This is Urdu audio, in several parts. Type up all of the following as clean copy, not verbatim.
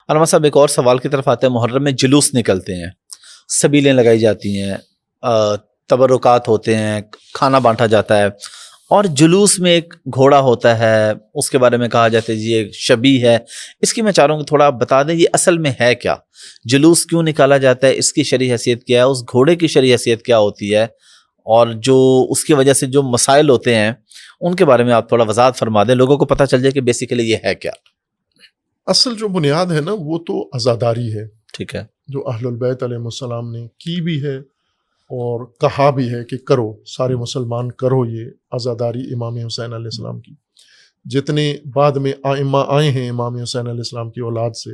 علامہ صاحب ایک اور سوال کی طرف آتے ہیں. محرم میں جلوس نکلتے ہیں، سبیلیں لگائی جاتی ہیں، تبرکات ہوتے ہیں، کھانا بانٹا جاتا ہے، اور جلوس میں ایک گھوڑا ہوتا ہے، اس کے بارے میں کہا جاتا ہے جی یہ شبیہ ہے. اس کی میں چاہ رہا ہوں کہ تھوڑا آپ بتا دیں یہ اصل میں ہے کیا، جلوس کیوں نکالا جاتا ہے، اس کی شرعی حیثیت کیا ہے، اس گھوڑے کی شرعی حیثیت کیا ہوتی ہے، اور جو اس کی وجہ سے جو مسائل ہوتے ہیں ان کے بارے میں آپ تھوڑا وضاحت فرما دیں، لوگوں کو پتہ چل جائے کہ بیسیکلی یہ ہے کیا. اصل جو بنیاد ہے نا وہ تو عزاداری ہے، ٹھیک ہے، جو اہل البیت علیہ السلام نے کی بھی ہے اور کہا بھی ہے کہ کرو، سارے مسلمان کرو یہ عزاداری امام حسین علیہ السلام کی. جتنے بعد میں ائمہ آئے ہیں امام حسین علیہ السلام کی اولاد سے،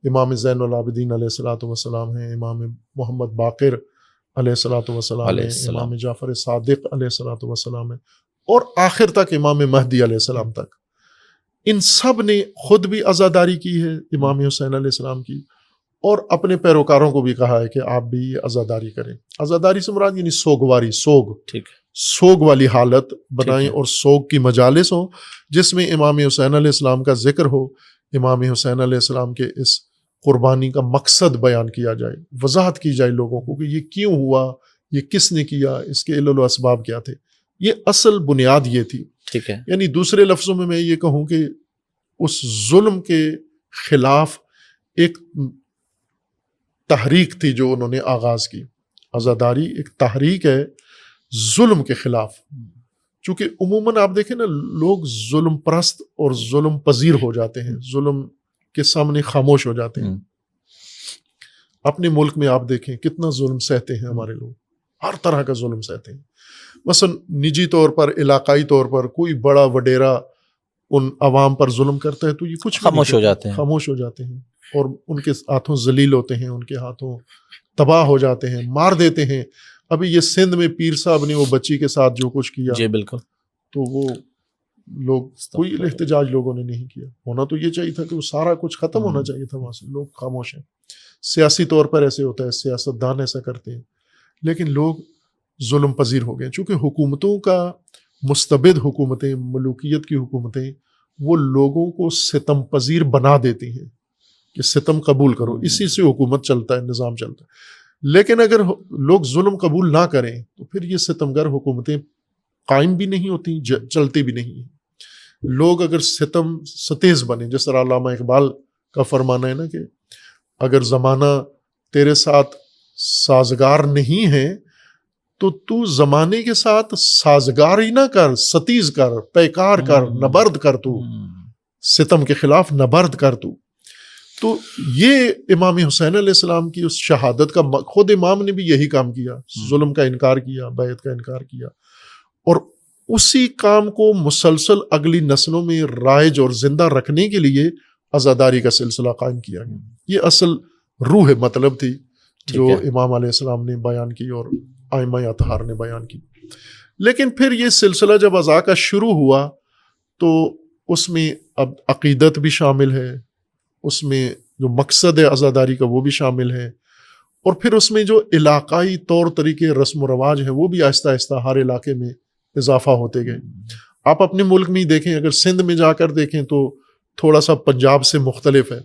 امام زین العابدین علیہ السلام ہیں، امام محمد باقر علیہ السلام ہیں، امام جعفر صادق علیہ السلام ہیں، اور آخر تک امام مہدی علیہ السلام تک. ان سب نے خود بھی عزاداری کی ہے امام حسین علیہ السلام کی، اور اپنے پیروکاروں کو بھی کہا ہے کہ آپ بھی یہ عزاداری کریں. عزاداری سے مراد یعنی سوگواری، سوگ، ٹھیک ہے، سوگ والی حالت بنائیں، اور سوگ کی مجالس ہوں جس میں امام حسین علیہ السلام کا ذکر ہو، امام حسین علیہ السلام کے اس قربانی کا مقصد بیان کیا جائے، وضاحت کی جائے لوگوں کو کہ یہ کیوں ہوا، یہ کس نے کیا، اس کے علل و اسباب کیا تھے. یہ اصل بنیاد یہ تھی. ٹھیک ہے، یعنی دوسرے لفظوں میں یہ کہوں کہ اس ظلم کے خلاف ایک تحریک تھی جو انہوں نے آغاز کی. عزاداری ایک تحریک ہے ظلم کے خلاف. چونکہ عموماً آپ دیکھیں نا، لوگ ظلم پرست اور ظلم پذیر ہو جاتے ہیں، ظلم کے سامنے خاموش ہو جاتے ہیں. اپنے ملک میں آپ دیکھیں کتنا ظلم سہتے ہیں ہمارے لوگ، ہر طرح کا ظلم سہتے ہیں. مثلا نجی طور پر، علاقائی طور پر کوئی بڑا وڈیرا ان عوام پر ظلم کرتا ہے تو یہ کچھ خاموش ہو جاتے ہیں، خاموش ہو جاتے ہیں، اور ان کے ہاتھوں ذلیل ہوتے ہیں، ان کے ہاتھوں تباہ ہو جاتے ہیں، مار دیتے ہیں. ابھی یہ سندھ میں پیر صاحب نے وہ بچی کے ساتھ جو کچھ کیا، جی بالکل، تو وہ لوگ کوئی احتجاج لوگوں نے نہیں کیا. ہونا تو یہ چاہیے تھا کہ وہ سارا کچھ ختم ہونا چاہیے تھا وہاں سے. لوگ خاموش ہیں. سیاسی طور پر ایسے ہوتا ہے، سیاست دان ایسا کرتے ہیں، لیکن لوگ ظلم پذیر ہو گئے. چونکہ حکومتوں کا، مستبد حکومتیں، ملوکیت کی حکومتیں، وہ لوگوں کو ستم پذیر بنا دیتی ہیں کہ ستم قبول کرو، اسی سے حکومت چلتا ہے، نظام چلتا ہے. لیکن اگر لوگ ظلم قبول نہ کریں تو پھر یہ ستمگر حکومتیں قائم بھی نہیں ہوتی، چلتی بھی نہیں ہیں. لوگ اگر ستم ستیز بنے، جس طرح علامہ اقبال کا فرمانا ہے نا کہ اگر زمانہ تیرے ساتھ سازگار نہیں ہے تو زمانے کے ساتھ سازگار ہی نہ کر، ستیز کر، پیکار کر، نبرد کر، تو ستم کے خلاف نبرد کر. تو یہ امام حسین علیہ السلام کی اس شہادت کا، خود امام نے بھی یہی کام کیا، ظلم کا انکار کیا، بیعت کا انکار کیا، اور اسی کام کو مسلسل اگلی نسلوں میں رائج اور زندہ رکھنے کے لیے عزاداری کا سلسلہ قائم کیا گیا. یہ اصل روح مطلب تھی جو امام علیہ السلام نے بیان کی اور ائمہ اطہار نے بیان کی. لیکن پھر یہ سلسلہ جب عزا کا شروع ہوا تو اس میں اب عقیدت بھی شامل ہے، اس میں جو مقصد ہے عزاداری کا وہ بھی شامل ہے، اور پھر اس میں جو علاقائی طور طریقے، رسم و رواج ہیں وہ بھی آہستہ آہستہ ہر علاقے میں اضافہ ہوتے گئے. آپ اپنے ملک میں ہی دیکھیں، اگر سندھ میں جا کر دیکھیں تو تھوڑا سا پنجاب سے مختلف ہے.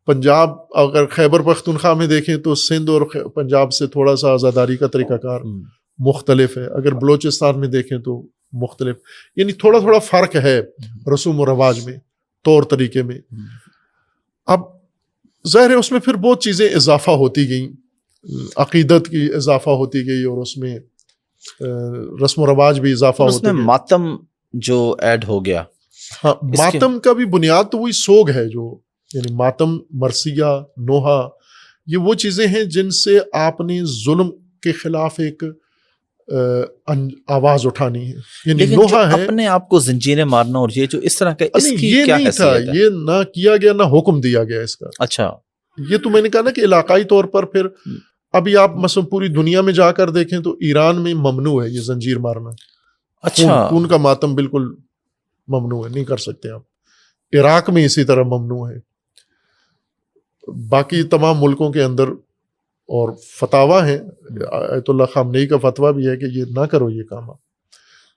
پنجاب، اگر خیبر پختونخوا میں دیکھیں تو سندھ اور پنجاب سے تھوڑا سا عزاداری کا طریقہ کار مختلف ہے. اگر بلوچستان میں دیکھیں تو مختلف، یعنی تھوڑا تھوڑا فرق ہے رسوم و رواج میں، طور طریقے میں. اب ظاہر ہے اس میں پھر بہت چیزیں اضافہ ہوتی گئیں، عقیدت کی اضافہ ہوتی گئی، اور اس میں رسم و رواج بھی اضافہ ہوتے گئے. اس میں ماتم جو ایڈ ہو گیا، ہاں، ماتم کا بھی بنیاد تو وہی سوگ ہے، جو یعنی ماتم، مرثیہ، نوحہ، یہ وہ چیزیں ہیں جن سے آپ نے ظلم کے خلاف ایک آواز اٹھانی ہے. یعنی نوحہ ہے اپنے آپ کو زنجیریں مارنا، اور یہ جو اس طرح کا، اس کی یہ کیا نہیں تھا، حیثیت ہے؟ یہ نہ کیا گیا، نہ حکم دیا گیا اس کا. اچھا، یہ تو میں نے کہا نا کہ علاقائی طور پر. پھر ابھی آپ مثلا پوری دنیا میں جا کر دیکھیں تو ایران میں ممنوع ہے یہ زنجیر مارنا. اچھا، خون کا ماتم بالکل ممنوع ہے، نہیں کر سکتے آپ. عراق میں اسی طرح ممنوع ہے. باقی تمام ملکوں کے اندر اور فتاویٰ ہیں، آیت اللہ خامنئی کا فتویٰ بھی ہے کہ یہ نہ کرو یہ کام. آپ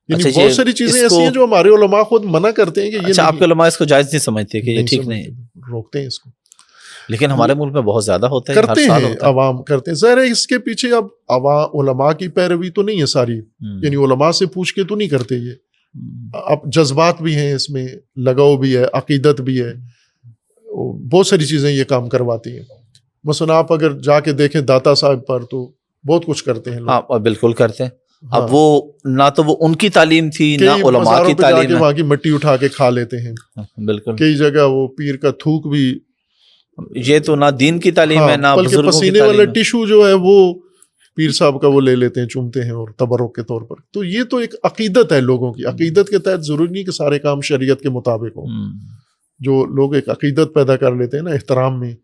یعنی بہت ساری چیزیں ایسی ہیں جو ہمارے علماء خود منع کرتے ہیں کہ یہ. آپ کے علماء اس کو جائز نہیں سمجھتے کہ یہ ٹھیک نہیں، روکتے ہیں اس کو. لیکن ہمارے ملک میں بہت زیادہ ہوتا ہے، کرتے ہیں عوام کرتے ہیں. ظاہر ہے اس کے پیچھے اب علماء کی پیروی تو نہیں ہے ساری، یعنی علماء سے پوچھ کے تو نہیں کرتے یہ. اب جذبات بھی ہیں اس میں، لگاؤ بھی ہے، عقیدت بھی ہے، بہت ساری چیزیں یہ کام کرواتی ہیں. مثلا آپ اگر جا کے دیکھیں داتا صاحب پر تو بہت کچھ کرتے ہیں لوگ. ہاں بالکل کرتے ہیں. اب وہ نہ تو وہ ان کی تعلیم تھی نہ علماء کی تعلیم ہے. وہاں کی مٹی اٹھا کے کھا لیتے ہیں. بالکل کئی جگہ وہ پیر کا تھوک بھی، یہ تو نہ دین کی تعلیم ہے نہ بزرگوں کی پسینے والا ٹیشو جو ہے وہ پیر صاحب کا وہ لے لیتے ہیں، چومتے ہیں اور تبرک کے طور پر. تو یہ تو ایک عقیدت ہے لوگوں کی. عقیدت کے تحت ضروری نہیں کہ سارے کام شریعت کے مطابق ہوں. جو لوگ ایک عقیدت پیدا کر لیتے ہیں نا، احترام میں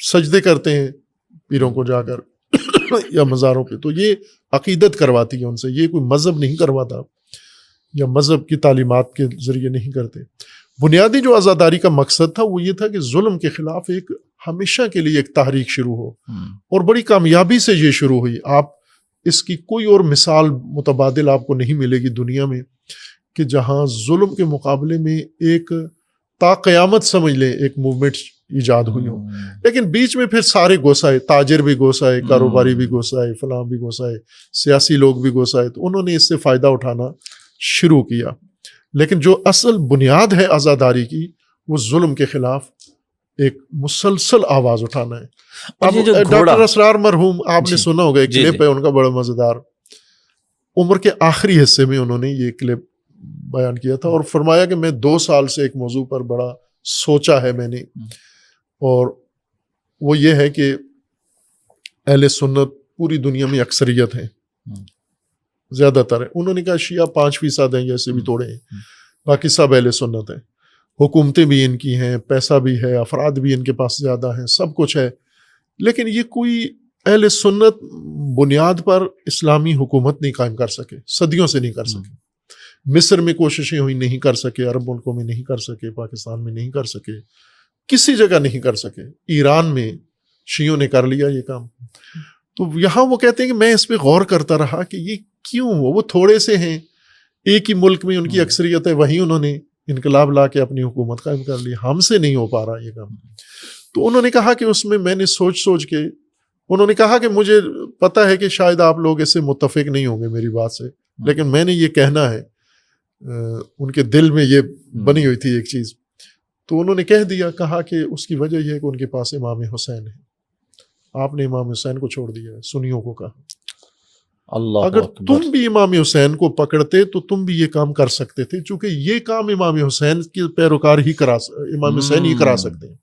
سجدے کرتے ہیں پیروں کو جا کر یا مزاروں پہ، تو یہ عقیدت کرواتی ہے ان سے. یہ کوئی مذہب نہیں کرواتا یا مذہب کی تعلیمات کے ذریعے نہیں کرتے. بنیادی جو عزاداری کا مقصد تھا وہ یہ تھا کہ ظلم کے خلاف ایک ہمیشہ کے لیے ایک تحریک شروع ہو، اور بڑی کامیابی سے یہ شروع ہوئی. آپ اس کی کوئی اور مثال متبادل آپ کو نہیں ملے گی دنیا میں کہ جہاں ظلم کے مقابلے میں ایک تا قیامت سمجھ لیں ایک موومنٹ ایجاد ہوئی ہو. لیکن بیچ میں پھر سارے گھسائے، تاجر بھی گھسائے، کاروباری بھی گھسائے، فلاں بھی گھسائے، سیاسی لوگ بھی گھسائے، تو انہوں نے اس سے فائدہ اٹھانا شروع کیا. لیکن جو اصل بنیاد ہے عزاداری کی، وہ ظلم کے خلاف ایک مسلسل آواز اٹھانا ہے. اب ڈاکٹر اسرار مرحوم آپ نے سنا ہوگا، ایک کلپ ہے ان کا بڑا مزیدار. عمر کے آخری حصے میں انہوں نے یہ کلپ بیان کیا تھا اور فرمایا کہ میں 2 سال سے ایک موضوع پر بڑا سوچا ہے میں نے، اور وہ یہ ہے کہ اہل سنت پوری دنیا میں اکثریت ہیں، زیادہ تر ہے. انہوں نے کہا شیعہ 5% ہیں، ایسے بھی توڑے ہیں، باقی سب اہل سنت ہیں. حکومتیں بھی ان کی ہیں، پیسہ بھی ہے، افراد بھی ان کے پاس زیادہ ہیں، سب کچھ ہے. لیکن یہ کوئی اہل سنت بنیاد پر اسلامی حکومت نہیں قائم کر سکے، صدیوں سے نہیں کر سکے. مصر میں کوششیں ہوئی، نہیں کر سکے. عرب ملکوں میں نہیں کر سکے، پاکستان میں نہیں کر سکے، کسی جگہ نہیں کر سکے. ایران میں شیعوں نے کر لیا یہ کام. تو یہاں وہ کہتے ہیں کہ میں اس پہ غور کرتا رہا کہ یہ کیوں ہوا. وہ تھوڑے سے ہیں، ایک ہی ملک میں ان کی اکثریت ہے، وہیں انہوں نے انقلاب لا کے اپنی حکومت قائم کر لی. ہم سے نہیں ہو پا رہا یہ کام. تو انہوں نے کہا کہ اس میں نے سوچ کے انہوں نے کہا کہ مجھے پتا ہے کہ شاید آپ لوگ اس سے متفق نہیں ہوں گے میری بات سے، لیکن میں نے یہ کہنا ہے. ان کے دل میں یہ بنی ہوئی تھی ایک چیز. تو انہوں نے کہہ دیا، کہا کہ اس کی وجہ یہ ہے کہ ان کے پاس امام حسین ہے. آپ نے امام حسین کو چھوڑ دیا ہے. سنیوں کو کہا اللہ اگر تم بھی امام حسین کو پکڑتے تو تم بھی یہ کام کر سکتے تھے، چونکہ یہ کام امام حسین کے پیروکار ہی امام حسین ہی کرا سکتے ہیں.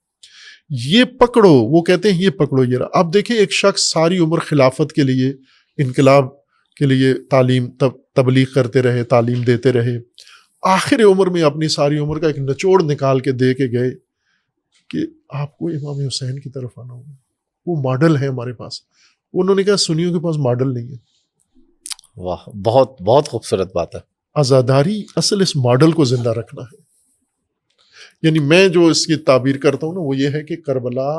یہ پکڑو، وہ کہتے ہیں یہ پکڑو یہ رہا. اب دیکھیں ایک شخص ساری عمر خلافت کے لیے، انقلاب کے لیے تعلیم تبلیغ کرتے رہے، تعلیم دیتے رہے. آخر عمر میں اپنی ساری عمر کا ایک نچوڑ نکال کے دے کے گئے کہ آپ کو امام حسین کی طرف آنا ہوگا، وہ ماڈل ہے ہمارے پاس. انہوں نے کہا سنیوں کے پاس ماڈل نہیں ہے. واہ، بہت بہت خوبصورت بات ہے. عزاداری اصل اس ماڈل کو زندہ رکھنا ہے. یعنی میں جو اس کی تعبیر کرتا ہوں نا، وہ یہ ہے کہ کربلا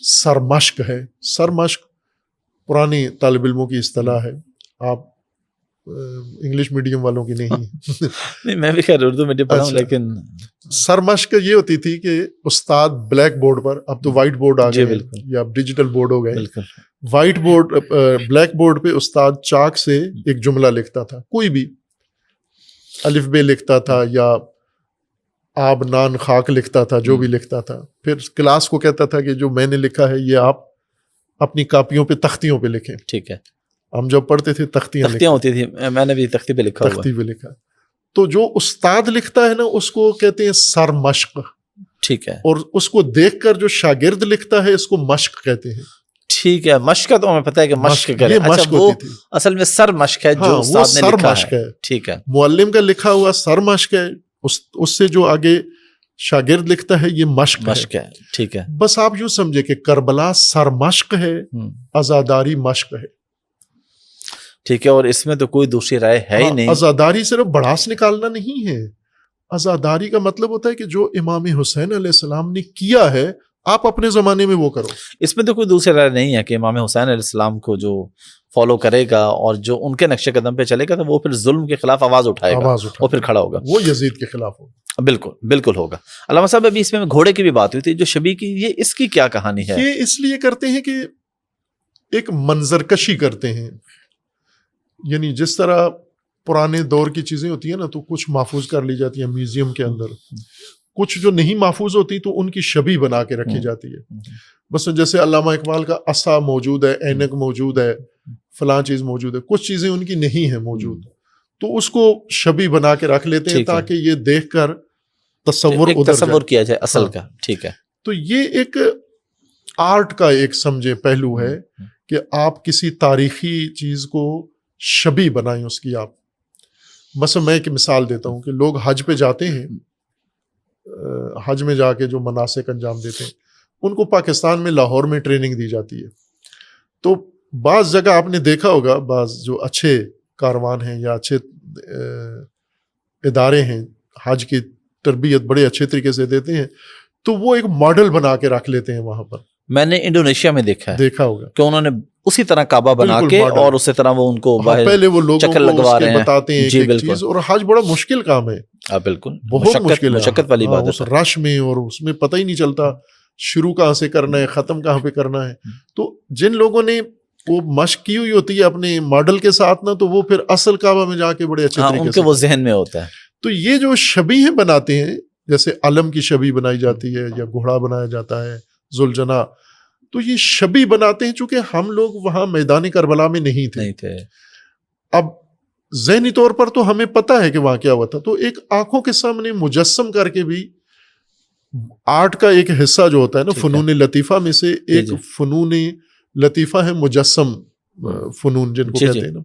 سرمشق ہے. سرمشق پرانی طالب علموں کی اصطلاح ہے، آپ انگلش میڈیم والوں کی نہیں. نہیں، میں بھی خیر اردو میڈیم پڑھا ہوں، لیکن سرمشق یہ ہوتی تھی کہ استاد بلیک بورڈ پر، اب تو وائٹ بورڈ آ گئے یا اب ڈیجیٹل بورڈ ہو گئے. وائٹ بورڈ، بلیک بورڈ پہ استاد چاک سے ایک جملہ لکھتا تھا، کوئی بھی الف بے لکھتا تھا یا آب نان خاک لکھتا تھا، جو بھی لکھتا تھا. پھر کلاس کو کہتا تھا کہ جو میں نے لکھا ہے یہ آپ اپنی کاپیوں پہ، تختیوں پہ لکھیں. ٹھیک ہے. ہم جب پڑھتے تھے تختیاں ہوتی تھی، میں نے بھی تختی پہ لکھا، تختی پہ لکھا. تو جو استاد لکھتا ہے نا اس کو کہتے ہیں سرمشق. ٹھیک ہے. اور اس کو دیکھ کر جو شاگرد لکھتا ہے اس کو مشق کہتے ہیں. ٹھیک ہے. مشق کا تو ہمیں پتہ ہے کہ مشق کرے. اچھا، وہ اصل میں سر مشق ہے جو استاد نے لکھا ہے. ٹھیک ہے. معلم کا لکھا ہوا سر مشق ہے، اس سے جو آگے شاگرد لکھتا ہے یہ مشق ہے. ٹھیک ہے. بس آپ یوں سمجھے کہ کربلا سر مشق ہے، عزاداری مشق ہے. ٹھیک ہے. اور اس میں تو کوئی دوسری رائے ہے ہی نہیں. عزاداری صرف بڑھاس نکالنا نہیں ہے. عزاداری کا مطلب ہوتا ہے کہ جو امام حسین علیہ السلام نے کیا ہے آپ اپنے زمانے میں وہ کرو. اس میں تو کوئی دوسری رائے نہیں ہے کہ امام حسین علیہ السلام کو جو فالو کرے گا اور جو ان کے نقش قدم پہ چلے گا تو وہ پھر ظلم کے خلاف آواز اٹھائے گا اور پھر کھڑا ہوگا. وہ یزید کے خلاف ہوگا. بالکل بالکل ہوگا. علامہ صاحب ابھی اس میں گھوڑے کی بھی بات ہوئی تھی جو شبی کی, یہ اس کی کیا کہانی ہے؟ یہ اس لیے کرتے ہیں کہ ایک منظر کشی کرتے ہیں, یعنی جس طرح پرانے دور کی چیزیں ہوتی ہیں نا تو کچھ محفوظ کر لی جاتی ہیں میوزیم کے اندر, کچھ جو نہیں محفوظ ہوتی تو ان کی شبیہ بنا کے رکھی جاتی ہے. بس جیسے علامہ اقبال کا عصا موجود ہے, اینک موجود ہے, فلاں چیز موجود ہے, کچھ چیزیں ان کی نہیں ہیں موجود, تو اس کو شبیہ بنا کے رکھ لیتے ہیں تاکہ یہ دیکھ کر تصور کیا جائے اصل کا. ٹھیک ہے. تو یہ ایک آرٹ کا ایک سمجھے پہلو ہے کہ آپ کسی تاریخی چیز کو شبیہ بنائیں اس کی. آپ مثلا میں ایک مثال دیتا ہوں کہ لوگ حج پہ جاتے ہیں, حج میں جا کے جو مناسک انجام دیتے ہیں ان کو پاکستان میں لاہور میں ٹریننگ دی جاتی ہے. تو بعض جگہ آپ نے دیکھا ہوگا, بعض جو اچھے کاروان ہیں یا اچھے ادارے ہیں حج کی تربیت بڑے اچھے طریقے سے دیتے ہیں, تو وہ ایک ماڈل بنا کے رکھ لیتے ہیں وہاں پر. میں نے انڈونیشیا میں دیکھا ہوگا کہ انہوں نے اسی طرح کعبہ بنا کے اور اسی طرح وہ ان کو پہلے وہ لوگوں کو اس کے بتاتے ہیں جی ایک چیز, اور حج بڑا مشکل کام ہے. بالکل بہت مشکل ہے, مشقت والی بات ہے. اس رش میں اور اس میں پتہ ہی نہیں چلتا شروع کہاں سے کرنا ہے ختم کہاں پہ کرنا ہے. تو جن لوگوں نے وہ مشق کی ہوئی ہوتی ہے اپنے ماڈل کے ساتھ نا, تو وہ پھر اصل کعبہ میں جا کے بڑے اچھے طریقے سے وہ ذہن میں ہوتا ہے. تو یہ جو شبیہ بناتے ہیں, جیسے علم کی شبیہ بنائی جاتی ہے یا گھوڑا بنایا جاتا ہے ذوالجناح, تو یہ شبیہ بناتے ہیں چونکہ ہم لوگ وہاں میدان کربلا میں نہیں تھے. اب ذہنی طور پر تو ہمیں پتہ ہے کہ وہاں کیا ہوا تھا, تو ایک آنکھوں کے سامنے مجسم کر کے بھی آرٹ کا ایک حصہ جو ہوتا ہے نا, فنون لطیفہ میں سے ایک فنون لطیفہ ہے مجسم فنون, جن کو کہتے ہیں نا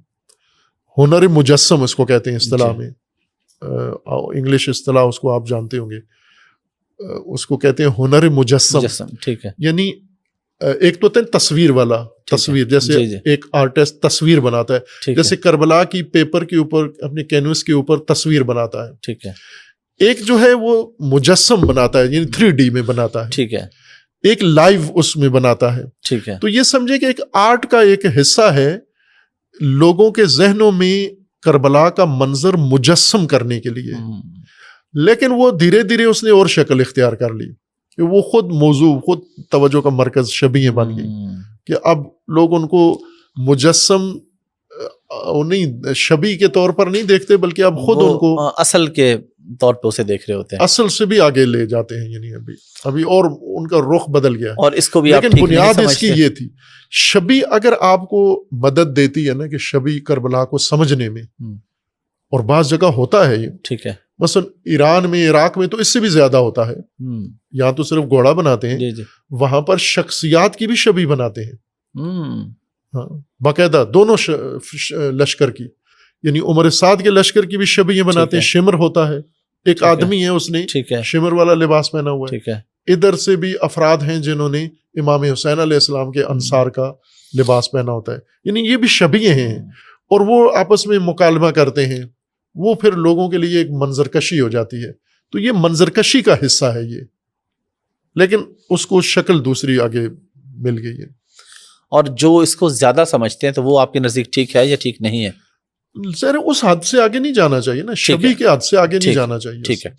ہنر مجسم اس کو کہتے ہیں اصطلاح میں, انگلش اصطلاح اس کو آپ جانتے ہوں گے, اس کو کہتے ہیں ہنر مجسم. ٹھیک ہے. یعنی ایک تو تصویر والا, تصویر جیسے ایک آرٹسٹ تصویر بناتا ہے, جیسے کربلا کی پیپر کے اوپر اپنے کینوس کے اوپر تصویر بناتا ہے. ٹھیک ہے. ایک جو ہے وہ مجسم بناتا ہے, یعنی 3D میں بناتا ہے. ٹھیک ہے. ایک لائیو اس میں بناتا ہے. ٹھیک ہے. تو یہ سمجھے کہ ایک آرٹ کا ایک حصہ ہے لوگوں کے ذہنوں میں کربلا کا منظر مجسم کرنے کے لیے, لیکن وہ دھیرے دھیرے اس نے اور شکل اختیار کر لی کہ وہ خود موضوع, خود توجہ کا مرکز شبیہ بن گئی, کہ اب لوگ ان کو مجسم نہیں شبیہ کے طور پر نہیں دیکھتے, بلکہ اب خود ان کو اصل کے طور پہ اسے دیکھ رہے ہوتے ہیں, اصل سے بھی آگے لے جاتے ہیں. یعنی ابھی اور ان کا رخ بدل گیا, اور اس کو بھی لیکن بنیاد اس کی یہ تھی. شبیہ اگر آپ کو مدد دیتی ہے نا کہ شبیہ کربلا کو سمجھنے میں, اور بعض جگہ ہوتا ہے یہ, ٹھیک ہے, مثلا ایران میں عراق میں تو اس سے بھی زیادہ ہوتا ہے. یہاں تو صرف گھوڑا بناتے ہیں, وہاں پر شخصیات کی بھی شبیہ بناتے ہیں. ہاں, باقاعدہ دونوں لشکر کی, یعنی عمر سعد کے لشکر کی بھی شبیہ بناتے ہیں. شمر ہوتا ہے, ایک آدمی ہے اس نے شمر والا لباس پہنا ہوا ہے. ادھر سے بھی افراد ہیں جنہوں نے امام حسین علیہ السلام کے انصار کا لباس پہنا ہوتا ہے. یعنی یہ بھی شبیہ ہیں, اور وہ آپس میں مکالمہ کرتے ہیں, وہ پھر لوگوں کے لیے ایک منظر کشی ہو جاتی ہے. تو یہ منظر کشی کا حصہ ہے یہ, لیکن اس کو شکل دوسری آگے مل گئی ہے. اور جو اس کو زیادہ سمجھتے ہیں تو وہ آپ کے نزدیک ٹھیک ہے یا ٹھیک نہیں ہے؟ سر اس حد سے آگے نہیں جانا چاہیے نا, شبیہ کے حد سے آگے نہیں جانا چاہیے. ٹھیک ہے.